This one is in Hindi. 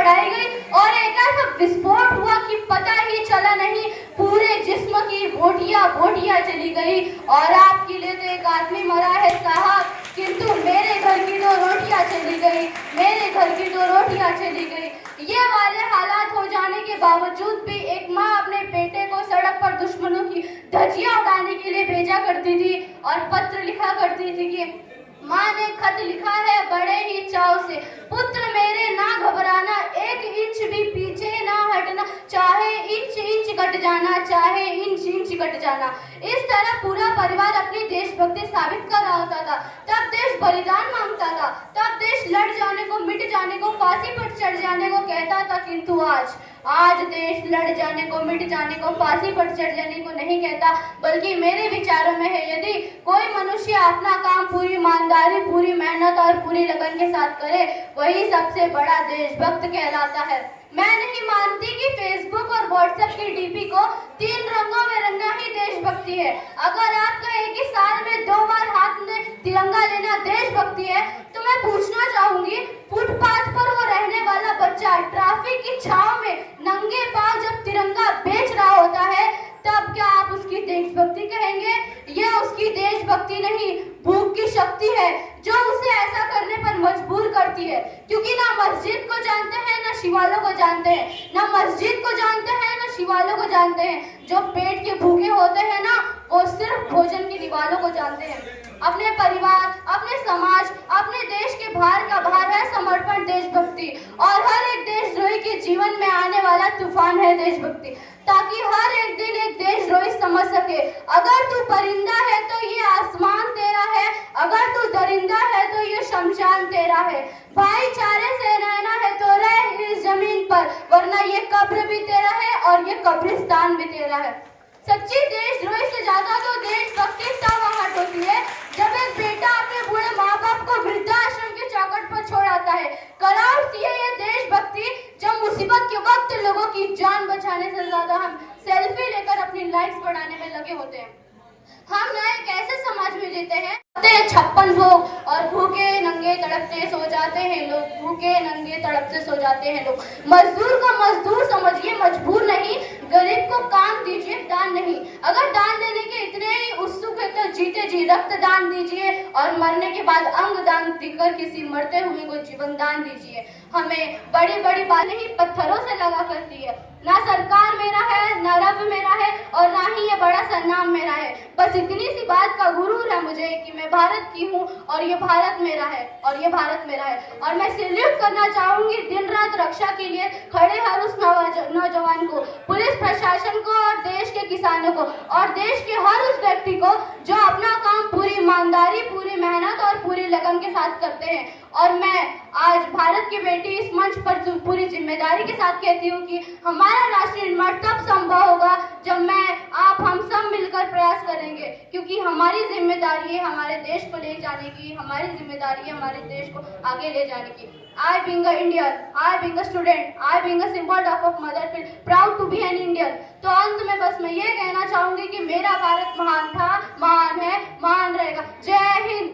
बढ़ाई गई और एक ऐसा विस्फोट हुआ कि पता ही चला नहीं, पूरे जिस्म की बोटियां चली गई। और आपके लिए तो एक आदमी मरा है साहब, किंतु मेरे घर की दो रोटियां चली गई, मेरे घर की दो रोटियां चली गई। ये वाले हालात हो जाने के बावजूद भी एक माँ अपने बेटे को सड़क पर दुश्मनों की धज्जियां उड़ाने के लिए भेजा करती थी और पत्र लिखा करती थी कि माँ ने खत लिखा है बड़े ही चाव से, पुत्र मेरे ना घबराना, एक इंच भी पीछे ना हटना, चाहे इंच इंच कट जाना, चाहे इंच इंच कट जाना। इस तरह पूरा परिवार अपनी देशभक्ति साबित कर रहा होता था। तब देश बलिदान मांगता था, तब देश लड़ जाने को, मिट जाने को, फांसी पर चढ़ जाने को कहता था। किंतु आज देश लड़ जाने को, मिट जाने को, फांसी पर चढ़ जाने को नहीं कहता, बल्कि मेरे विचारों में है यदि कोई मनुष्य अपना काम पूरी ईमानदारी, पूरी मेहनत और पूरी लगन के साथ करे, वही सबसे बड़ा देशभक्त कहलाता है। मैं नहीं मानती कि फेसबुक और व्हाट्सएप की डीपी को 3 रंगों में रंगना ही देशभक्ति है। अगर आप कहें कि साल में 2 बार हाथ में तिरंगा लेना देशभक्ति है, तो मैं पूछना चाहूंगी, फुटपाथ पर वो रहने वाला बच्चा ट्रैफिक की छांव में नंगे पांव जब तिरंगा बेच रहा होता है, तब क्या आप उसकी देशभक्ति कहेंगे? यह उसकी देशभक्ति नहीं, भूख की शक्ति है जो उसे ऐसा करने पर मजबूर करती है। क्योंकि ना मस्जिद को जानते हैं, ना शिवालों को जानते हैं, ना मस्जिद को जानते हैं, ना शिवालों को जानते हैं। जो पेट के भूखे होते हैं ना, वो सिर्फ भोजन की दीवारों को जानते हैं। अपने परिवार, अपने समाज, अपने देश के भार का भार है समर्पण, देशभक्ति। और हर एक देशद्रोही के जीवन में आने वाला तूफान है देशभक्ति, ताकि हर एक दिन एक देशद्रोही समझ सके, अगर तू परिंदा है तो ये आसमान तेरा है, अगर तू दरिंदा है तो ये शमशान तेरा है। भाईचारे से रहना है तो रह इस जमीन पर, वरना ये कब्र भी तेरा है और ये कब्रिस्तान भी तेरा है। सच्ची देशद्रोही से ज्यादा तो देशभक्ति तब आहट होती है जब एक बेटा अपने बूढ़े माँ बाप को वृद्धाश्रम की चौखट पर छोड़ आता है। करा उठती है ये देशभक्ति जब मुसीबत के वक्त लोगों की जान बचाने से ज्यादा हम सेल्फी लेकर अपनी लाइफ बढ़ाने में लगे होते हैं। हम ना एक ऐसे समाज में जीते हैं 56 भोग और भूखे नंगे तड़पते सो जाते हैं लोग, भूखे नंगे तड़पते सो जाते हैं लोग। मजदूर को मजदूर समझिए, मजबूर नहीं। गरीब को काम दीजिए, दान नहीं। अगर दान देने के इतने ही उत्सुक है तो जीते जी रक्त दान दीजिए और मरने के बाद अंग दान देकर किसी मरते हुए को जीवन दान दीजिए। हमें बड़ी बड़ी बातें ही पत्थरों से लगा करती है। ना सरकार मेरा है, ना रब मेरा है और ना ही ये बड़ा सा नाम मेरा है। बस इतनी सी बात का गुरूर है मुझे कि मैं भारत की हूँ और ये भारत मेरा है, और ये भारत मेरा है। और मैं सैल्यूट करना चाहूंगी दिन रात रक्षा के लिए खड़े हर उस नौजवान को, पुलिस प्रशासन को और देश के किसानों को और देश के हर उस व्यक्ति को जो अपना काम पूरी ईमानदारी, पूरी मेहनत और पूरी लगन के साथ करते हैं। और मैं आज भारत की बेटी इस मंच पर पूरी जिम्मेदारी के साथ कहती हूँ कि हमारा राष्ट्रीय निर्माण तब संभव होगा जब मैं, आप, हम सब मिलकर प्रयास करेंगे, क्योंकि हमारी जिम्मेदारी है हमारे देश को ले जाने की, हमारी जिम्मेदारी है हमारे देश को आगे ले जाने की। I being a Indian, I being a student, I being a symbol of mother, feel proud to be an Indian। तो अंत में बस मैं ये कहना चाहूंगी कि मेरा भारत महान था, महान है, महान रहेगा। जय हिंद।